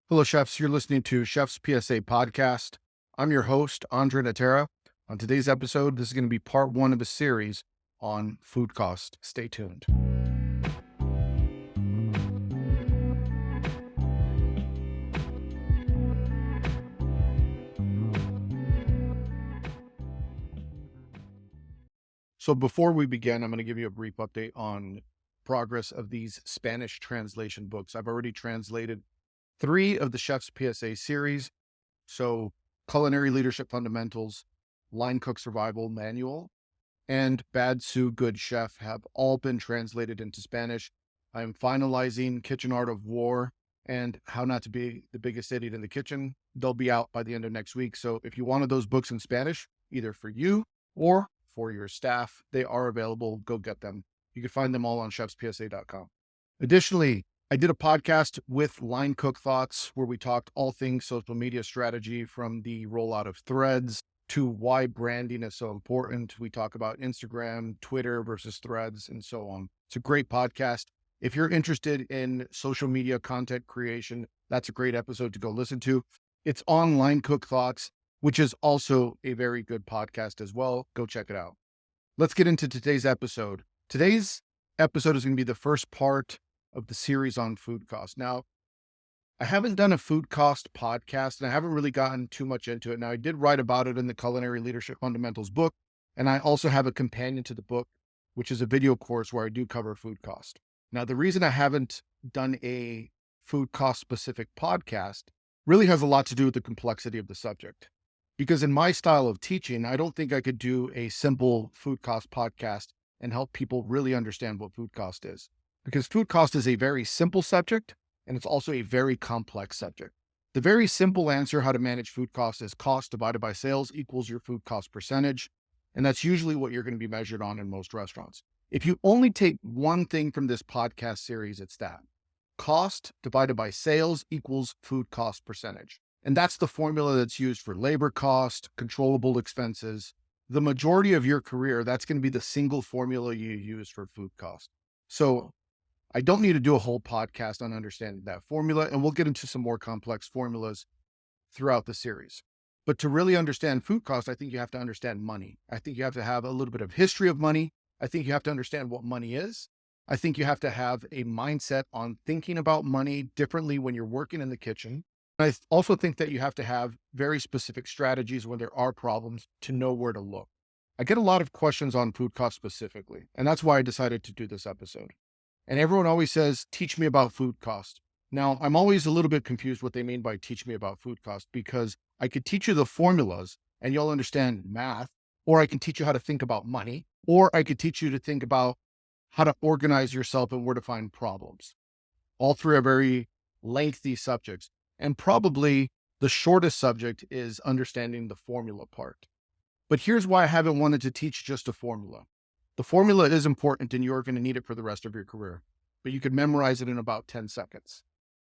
Hello, chefs. You're listening to Chef's PSA podcast. I'm your host, André Natera. On today's episode, this is going to be part one of a series on food cost. Stay tuned. So before we begin, I'm going to give you a brief update on progress of these Spanish translation books. I've already translated 3 of the Chef's PSA series. So Culinary Leadership Fundamentals, Line Cook Survival Manual, and Bad Sue Good Chef have all been translated into Spanish. I am finalizing Kitchen Art of War and How Not to Be the Biggest Idiot in the Kitchen. They'll be out by the end of next week. So if you wanted those books in Spanish, either for you or for your staff, they are available. Go get them. You can find them all on chefspsa.com. Additionally, I did a podcast with Line Cook Thoughts where we talked all things social media strategy, from the rollout of Threads to why branding is so important. We talk about Instagram, Twitter versus Threads, and so on. It's a great podcast. If you're interested in social media content creation, that's a great episode to go listen to. It's on Line Cook Thoughts, which is also a very good podcast as well. Go check it out. Let's get into today's episode. Today's episode is going to be the first part of the series on food cost. Now, I haven't done a food cost podcast and I haven't really gotten too much into it. Now, I did write about it in the Culinary Leadership Fundamentals book, and I also have a companion to the book, which is a video course where I do cover food cost. Now, the reason I haven't done a food cost specific podcast really has a lot to do with the complexity of the subject. Because in my style of teaching, I don't think I could do a simple food cost podcast and help people really understand what food cost is. Because food cost is a very simple subject, and it's also a very complex subject. The very simple answer how to manage food cost is cost divided by sales equals your food cost percentage. And that's usually what you're going to be measured on in most restaurants. If you only take one thing from this podcast series, it's that. Cost divided by sales equals food cost percentage. And that's the formula that's used for labor cost, controllable expenses. The majority of your career, that's going to be the single formula you use for food cost. So I don't need to do a whole podcast on understanding that formula, and we'll get into some more complex formulas throughout the series. But to really understand food cost, I think you have to understand money. I think you have to have a little bit of history of money. I think you have to understand what money is. I think you have to have a mindset on thinking about money differently when you're working in the kitchen. I also think that you have to have very specific strategies when there are problems to know where to look. I get a lot of questions on food cost specifically, and that's why I decided to do this episode. And everyone always says, teach me about food cost. Now, I'm always a little bit confused what they mean by teach me about food cost, because I could teach you the formulas and you'll understand math, or I can teach you how to think about money, or I could teach you to think about how to organize yourself and where to find problems. All 3 are very lengthy subjects. And probably the shortest subject is understanding the formula part. But here's why I haven't wanted to teach just a formula. The formula is important and you're going to need it for the rest of your career, but you could memorize it in about 10 seconds.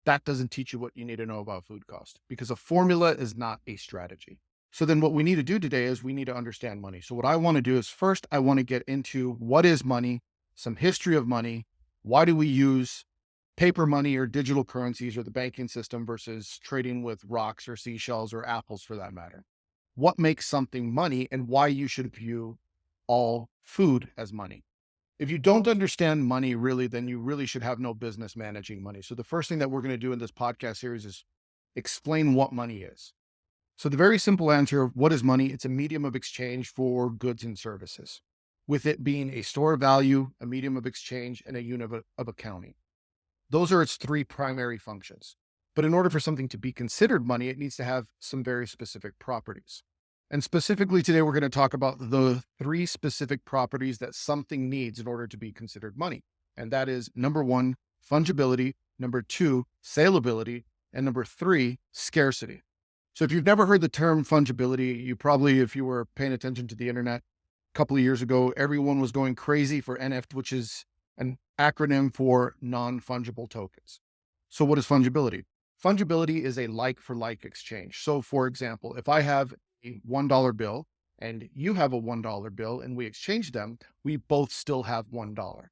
That doesn't teach you what you need to know about food cost, because a formula is not a strategy. So then what we need to do today is we need to understand money. So what I want to do is, first, I want to get into what is money, some history of money. Why do we use paper money or digital currencies or the banking system versus trading with rocks or seashells or apples for that matter? What makes something money and why you should view all food as money. If you don't understand money really, then you really should have no business managing money. So the first thing that we're going to do in this podcast series is explain what money is. So the very simple answer of what is money, it's a medium of exchange for goods and services, with it being a store of value, a medium of exchange, and a unit of accounting. Those are its 3 primary functions. But in order for something to be considered money, it needs to have some very specific properties. And specifically today, we're going to talk about the 3 specific properties that something needs in order to be considered money. And that is, number 1, fungibility, number 2, saleability, and number 3, scarcity. So if you've never heard the term fungibility, you probably, if you were paying attention to the internet a couple of years ago, everyone was going crazy for NFT, which is an acronym for non-fungible tokens. So what is fungibility? Fungibility is a like-for-like exchange. So for example, if I have a $1 bill and you have a $1 bill and we exchange them, we both still have $1.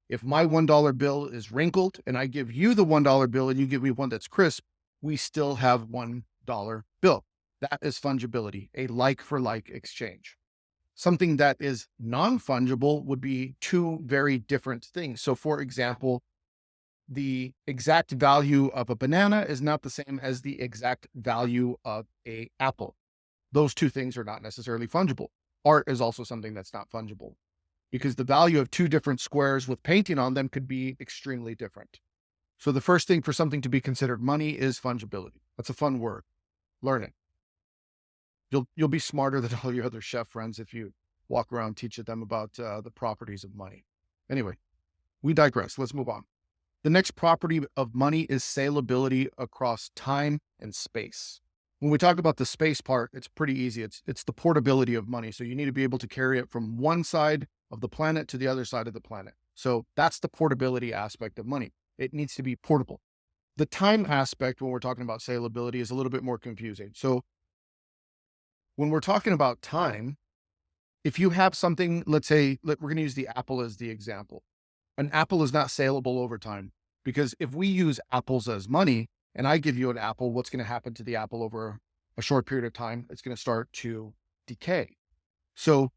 If my $1 bill is wrinkled and I give you the $1 bill and you give me one that's crisp, we still have $1 bill. That is fungibility, a like for like exchange. Something that is non-fungible would be two very different things. So for example, the exact value of a banana is not the same as the exact value of an apple. Those two things are not necessarily fungible. Art is also something that's not fungible because the value of two different squares with painting on them could be extremely different. So the first thing for something to be considered money is fungibility. That's a fun word. Learn it. You'll be smarter than all your other chef friends if you walk around teaching them about the properties of money. Anyway, we digress. Let's move on. The next property of money is saleability across time and space. When we talk about the space part, it's pretty easy. It's the portability of money. So you need to be able to carry it from one side of the planet to the other side of the planet. So that's the portability aspect of money. It needs to be portable. The time aspect, when we're talking about saleability, is a little bit more confusing. So when we're talking about time, if you have something, let's say, we're going to use the apple as the example. An apple is not saleable over time because if we use apples as money and I give you an apple, what's going to happen to the apple over a short period of time? It's going to start to decay. So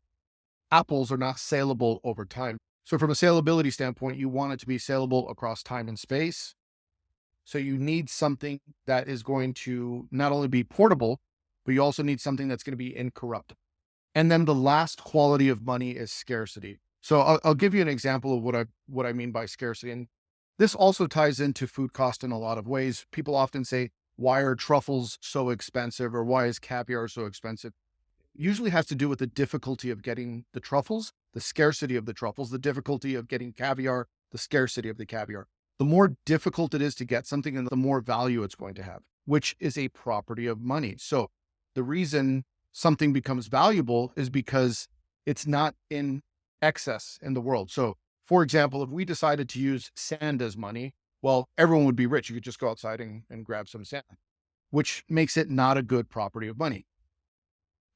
apples are not saleable over time. So from a saleability standpoint, you want it to be saleable across time and space. So you need something that is going to not only be portable, but you also need something that's going to be incorruptible. And then the last quality of money is scarcity. So I'll give you an example of what I mean by scarcity. And this also ties into food cost in a lot of ways. People often say, why are truffles so expensive? Or why is caviar so expensive? Usually has to do with the difficulty of getting the truffles, the scarcity of the truffles, the difficulty of getting caviar, the scarcity of the caviar. The more difficult it is to get something and the more value it's going to have, which is a property of money. So the reason something becomes valuable is because it's not in excess in the world. So for example, if we decided to use sand as money, well, everyone would be rich. You could just go outside and grab some sand, which makes it not a good property of money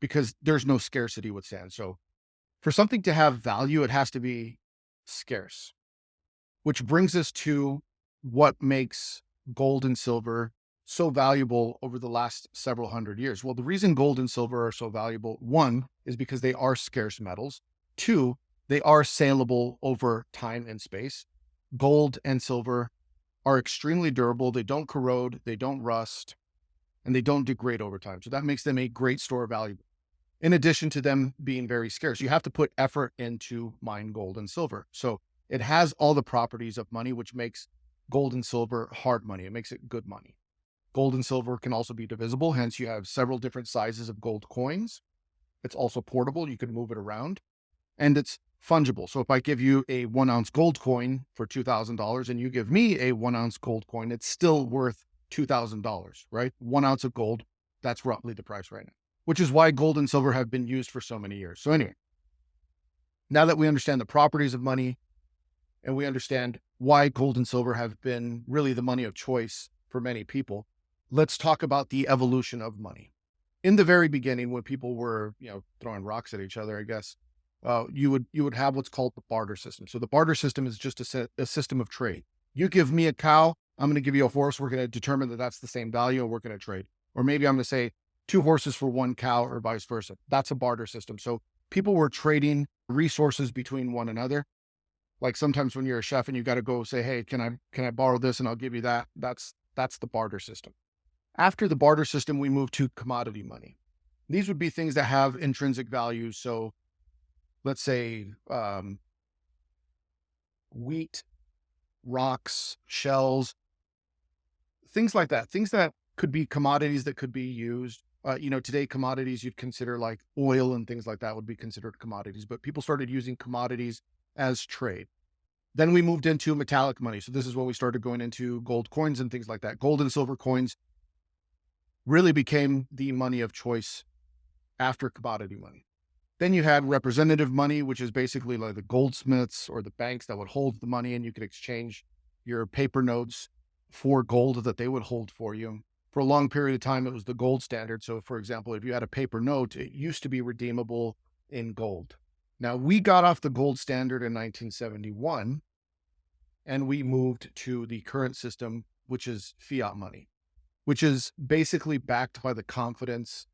because there's no scarcity with sand. So for something to have value, it has to be scarce, which brings us to what makes gold and silver so valuable over the last several hundred years. Well, the reason gold and silver are so valuable, one, is because they are scarce metals. Two, they are saleable over time and space. Gold and silver are extremely durable. They don't corrode, they don't rust, and they don't degrade over time. So that makes them a great store of value. In addition to them being very scarce, you have to put effort into mine gold and silver. So it has all the properties of money, which makes gold and silver hard money. It makes it good money. Gold and silver can also be divisible. Hence, you have several different sizes of gold coins. It's also portable. You can move it around, and it's fungible. So if I give you a 1 ounce gold coin for $2,000 and you give me a 1 ounce gold coin, it's still worth $2,000, right? 1 ounce of gold. That's roughly the price right now, which is why gold and silver have been used for so many years. So anyway, now that we understand the properties of money and we understand why gold and silver have been really the money of choice for many people, let's talk about the evolution of money. In the very beginning, when people were, throwing rocks at each other, I guess, you would have what's called the barter system. So the barter system is just a system of trade. You give me a cow, I'm going to give you a horse. We're going to determine that that's the same value and we're going to trade. Or maybe I'm going to say 2 horses for 1 cow or vice versa. That's a barter system. So people were trading resources between one another. Like sometimes when you're a chef and you got to go say, hey, can I borrow this and I'll give you that? That's the barter system. After the barter system, we move to commodity money. These would be things that have intrinsic value. So let's say wheat, rocks, shells, things like that. Things that could be commodities that could be used. Today commodities you'd consider like oil and things like that would be considered commodities, but people started using commodities as trade. Then we moved into metallic money. So this is when we started going into gold coins and things like that. Gold and silver coins really became the money of choice after commodity money. Then you had representative money, which is basically like the goldsmiths or the banks that would hold the money, and you could exchange your paper notes for gold that they would hold for you. For a long period of time, it was the gold standard. So for example, if you had a paper note, it used to be redeemable in gold. Now we got off the gold standard in 1971 and we moved to the current system, which is fiat money, which is basically backed by the confidence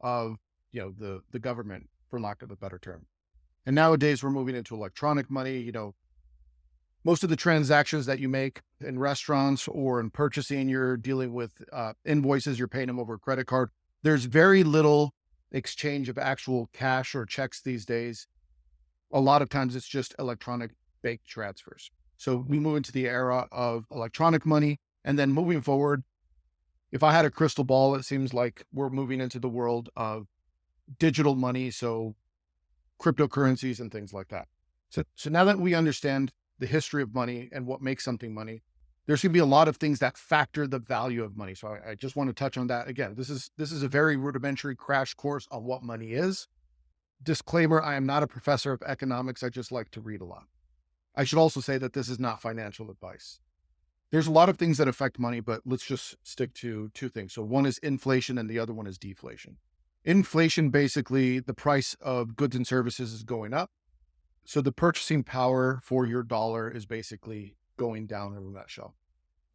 of, the government, for lack of a better term. And nowadays we're moving into electronic money. Most of the transactions that you make in restaurants or in purchasing, you're dealing with invoices, you're paying them over a credit card. There's very little exchange of actual cash or checks these days. A lot of times it's just electronic bank transfers. So we move into the era of electronic money. And then moving forward, if I had a crystal ball, it seems like we're moving into the world of digital money. So cryptocurrencies and things like that. So now that we understand the history of money and what makes something money, there's going to be a lot of things that factor the value of money. So I just want to touch on that. Again, this is a very rudimentary crash course on what money is. Disclaimer, I am not a professor of economics. I just like to read a lot. I should also say that this is not financial advice. There's a lot of things that affect money, but let's just stick to two things. So one is inflation and the other one is deflation. Inflation, basically, the price of goods and services is going up. So the purchasing power for your dollar is basically going down in a nutshell.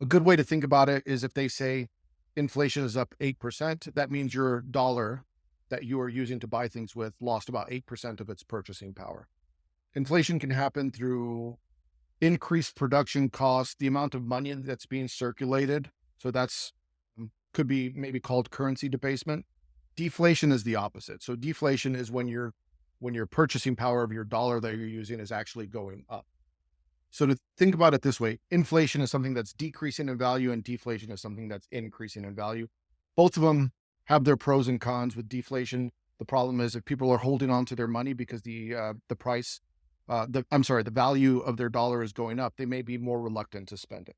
A good way to think about it is if they say inflation is up 8%, that means your dollar that you are using to buy things with lost about 8% of its purchasing power. Inflation can happen through increased production costs, the amount of money that's being circulated. So that's could be maybe called currency debasement. Deflation is the opposite. So deflation is when your purchasing power of your dollar that you're using is actually going up. So to think about it this way, inflation is something that's decreasing in value and deflation is something that's increasing in value. Both of them have their pros and cons. With deflation, the problem is if people are holding on to their money because the value of their dollar is going up, they may be more reluctant to spend it.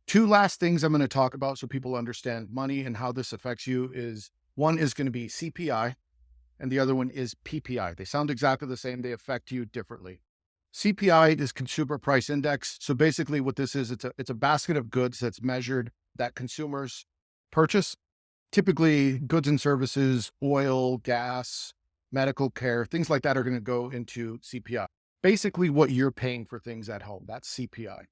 Two last things I'm going to talk about so people understand money and how this affects you is one is going to be CPI and the other one is PPI. They sound exactly the same. They affect you differently. CPI is Consumer Price Index. So basically what this is, it's a basket of goods that's measured that consumers purchase, typically goods and services, oil, gas, medical care, things like that are going to go into CPI. Basically what you're paying for things at home, that's CPI.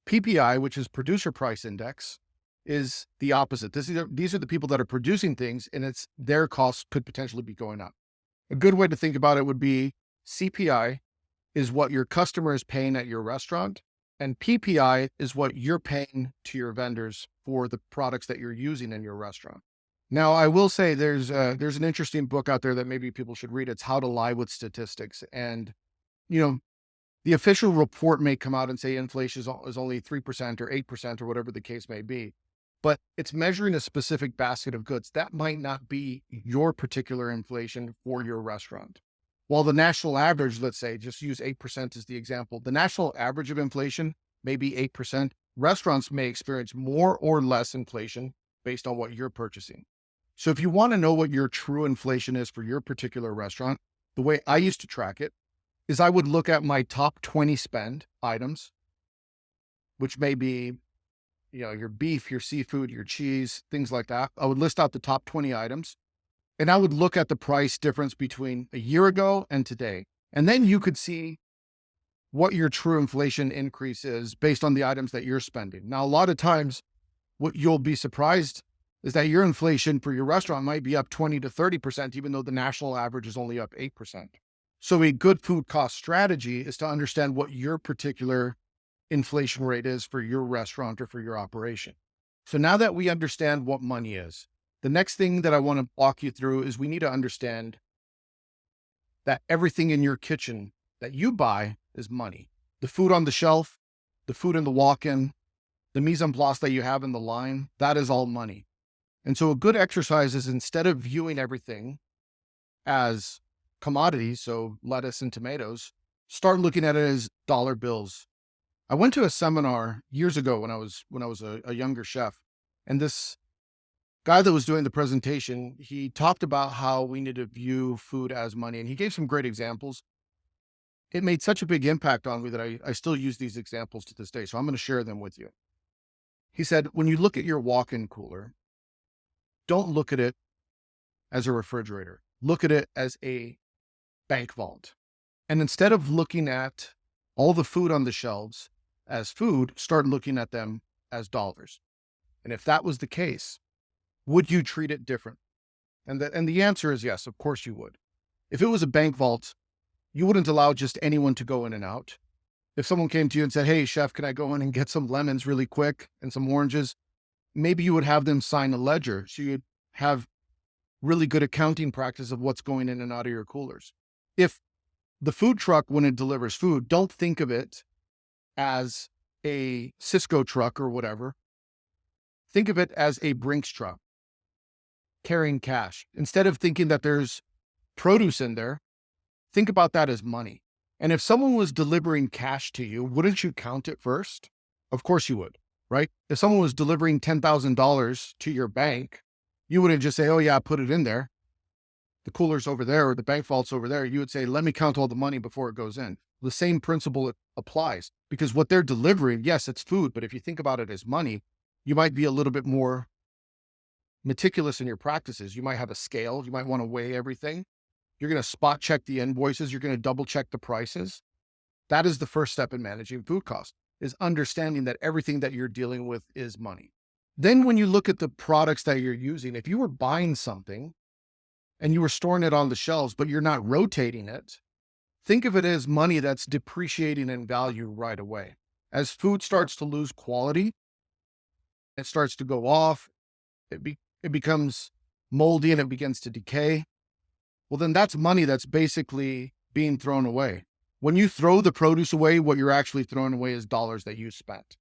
PPI, which is Producer Price Index, is the opposite. These are the people that are producing things and their costs could potentially be going up. A good way to think about it would be CPI is what your customer is paying at your restaurant, and PPI is what you're paying to your vendors for the products that you're using in your restaurant. Now, I will say there's an interesting book out there that maybe people should read. It's How to Lie with Statistics. And, the official report may come out and say inflation is only 3% or 8% or whatever the case may be, but it's measuring a specific basket of goods. That might not be your particular inflation for your restaurant. While the national average, let's say, just use 8% as the example, the national average of inflation may be 8%. Restaurants may experience more or less inflation based on what you're purchasing. So if you want to know what your true inflation is for your particular restaurant, the way I used to track it is I would look at my top 20 spend items, which may be, your beef, your seafood, your cheese, things like that. I would list out the top 20 items and I would look at the price difference between a year ago and today. And then you could see what your true inflation increase is based on the items that you're spending. Now, a lot of times what you'll be surprised is that your inflation for your restaurant might be up 20 to 30%, even though the national average is only up 8%. So a good food cost strategy is to understand what your particular inflation rate is for your restaurant or for your operation. So now that we understand what money is, the next thing that I want to walk you through is we need to understand that everything in your kitchen that you buy is money. The food on the shelf, the food in the walk-in, the mise en place that you have in the line, that is all money. And so a good exercise is instead of viewing everything as commodities, so lettuce and tomatoes, start looking at it as dollar bills. I went to a seminar years ago when I was a younger chef, and this guy that was doing the presentation, he talked about how we need to view food as money, and he gave some great examples. It made such a big impact on me that I still use these examples to this day, so I'm going to share them with you. He said, when you look at your walk-in cooler, don't look at it as a refrigerator. Look at it as a bank vault. And instead of looking at all the food on the shelves as food, start looking at them as dollars. And if that was the case, would you treat it different? And the answer is yes, of course you would. If it was a bank vault, you wouldn't allow just anyone to go in and out. If someone came to you and said, hey, chef, can I go in and get some lemons really quick and some oranges? Maybe you would have them sign a ledger. So you'd have really good accounting practice of what's going in and out of your coolers. If the food truck, when it delivers food, don't think of it as a Cisco truck or whatever. Think of it as a Brinks truck carrying cash. Instead of thinking that there's produce in there, think about that as money. And if someone was delivering cash to you, wouldn't you count it first? Of course you would, right? If someone was delivering $10,000 to your bank, you wouldn't just say, oh yeah, put it in there. The cooler's over there or the bank vault's over there. You would say, let me count all the money before it goes in. The same principle applies because what they're delivering, yes, it's food, but if you think about it as money, you might be a little bit more meticulous in your practices. You might have a scale. You might want to weigh everything. You're going to spot check the invoices. You're going to double check the prices. That is the first step in managing food costs, is understanding that everything that you're dealing with is money. Then when you look at the products that you're using, if you were buying something and you were storing it on the shelves, but you're not rotating it, think of it as money that's depreciating in value right away. As food starts to lose quality, it starts to go off, it becomes moldy and it begins to decay. Well, then that's money that's basically being thrown away. When you throw the produce away, what you're actually throwing away is dollars that you spent.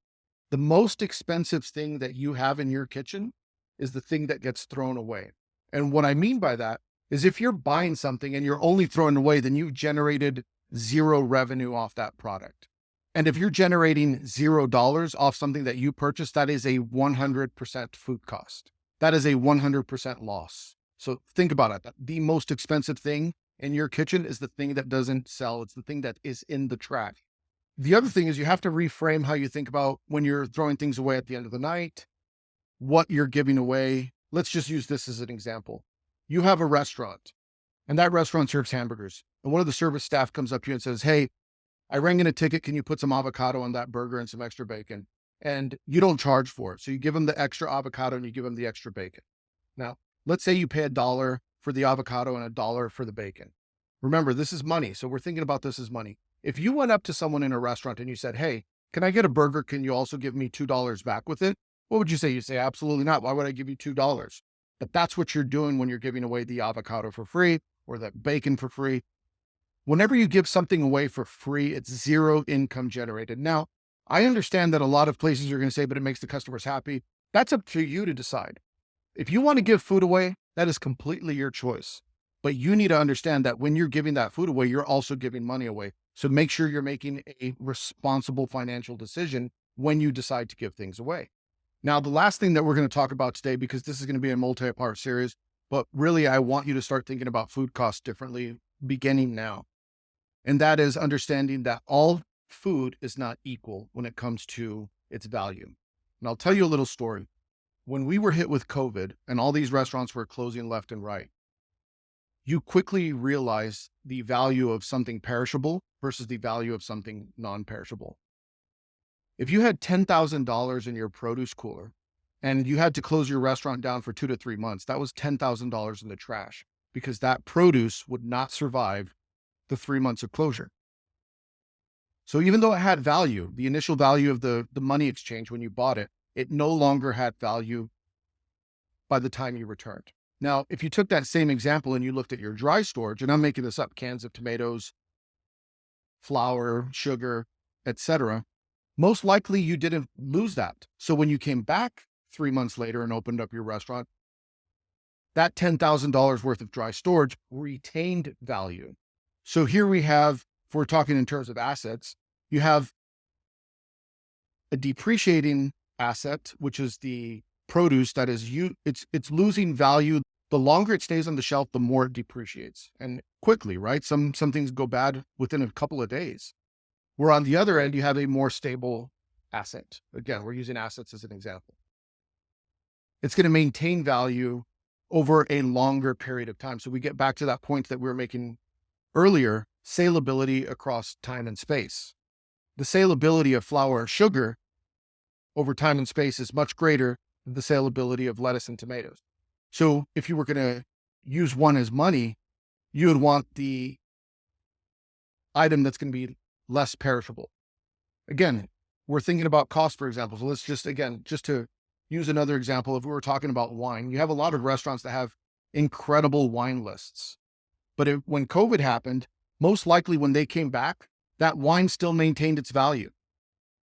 The most expensive thing that you have in your kitchen is the thing that gets thrown away. And what I mean by that is if you're buying something and you're only throwing away, then you've generated zero revenue off that product. And if you're generating $0 off something that you purchased, that is a 100% food cost. That is a 100% loss. So think about it. The most expensive thing in your kitchen is the thing that doesn't sell. It's the thing that is in the trash. The other thing is you have to reframe how you think about when you're throwing things away at the end of the night, what you're giving away. Let's just use this as an example. You have a restaurant and that restaurant serves hamburgers. And one of the service staff comes up to you and says, hey, I rang in a ticket. Can you put some avocado on that burger and some extra bacon? And you don't charge for it. So you give them the extra avocado and you give them the extra bacon. Now, let's say you pay $1 for the avocado and $1 for the bacon. Remember, this is money. So we're thinking about this as money. If you went up to someone in a restaurant and you said, hey, can I get a burger? Can you also give me $2 back with it? What would you say? You say, absolutely not. Why would I give you $2? But that's what you're doing when you're giving away the avocado for free or the bacon for free. Whenever you give something away for free, it's zero income generated. Now, I understand that a lot of places are going to say, but it makes the customers happy. That's up to you to decide. If you want to give food away, that is completely your choice. But you need to understand that when you're giving that food away, you're also giving money away. So make sure you're making a responsible financial decision when you decide to give things away. Now, the last thing that we're going to talk about today, because this is going to be a multi-part series, but really I want you to start thinking about food costs differently beginning now. And that is understanding that all food is not equal when it comes to its value. And I'll tell you a little story. When we were hit with COVID and all these restaurants were closing left and right, you quickly realize the value of something perishable versus the value of something non-perishable. If you had $10,000 in your produce cooler and you had to close your restaurant down for 2 to 3 months, that was $10,000 in the trash because that produce would not survive the 3 months of closure. So even though it had value, the initial value of the money exchange when you bought it, it no longer had value by the time you returned. Now, if you took that same example and you looked at your dry storage, and I'm making this up, cans of tomatoes, flour, sugar, etc., most likely you didn't lose that. So when you came back 3 months later and opened up your restaurant, that $10,000 worth of dry storage retained value. So here we have, if we're talking in terms of assets, you have a depreciating asset, which is the produce that is it's losing value. The longer it stays on the shelf, the more it depreciates and quickly, right? Some things go bad within a couple of days. Where on the other end, you have a more stable asset. Again, we're using assets as an example. It's going to maintain value over a longer period of time. So we get back to that point that we were making earlier, saleability across time and space. The saleability of flour or sugar over time and space is much greater than the saleability of lettuce and tomatoes. So if you were going to use one as money, you would want the item that's going to be less perishable. Again, we're thinking about cost, for example. So let's just, again, just to use another example, if we were talking about wine, you have a lot of restaurants that have incredible wine lists. But when COVID happened, most likely when they came back, that wine still maintained its value.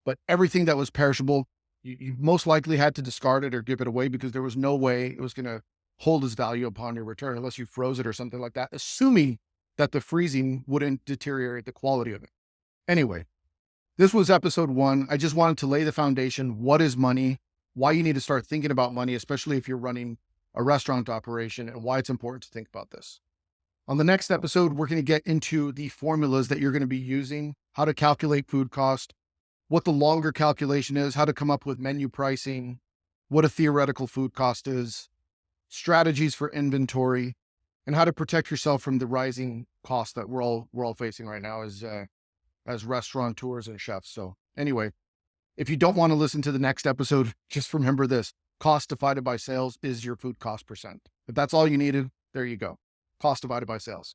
But everything that was perishable, you most likely had to discard it or give it away because there was no way it was going to hold its value upon your return unless you froze it or something like that, assuming that the freezing wouldn't deteriorate the quality of it. Anyway, this was episode 1. I just wanted to lay the foundation. What is money? Why you need to start thinking about money, especially if you're running a restaurant operation, and why it's important to think about this. On the next episode, we're going to get into the formulas that you're going to be using, how to calculate food cost, what the longer calculation is, how to come up with menu pricing, what a theoretical food cost is, strategies for inventory, and how to protect yourself from the rising costs that we're all facing right now as restaurateurs and chefs. So anyway, if you don't want to listen to the next episode, just remember this: cost divided by sales is your food cost percent. If that's all you needed, there you go. Cost divided by sales.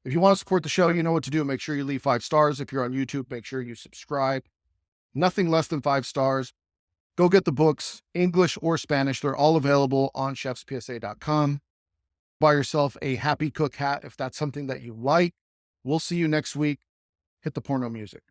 If you want to support the show, you know what to do. Make sure you leave 5 stars. If you're on YouTube, make sure you subscribe. Nothing less than 5 stars. Go get the books, English or Spanish. They're all available on chefspsa.com. Buy yourself a Happy Cook hat if that's something that you like. We'll see you next week. Hit the porno music.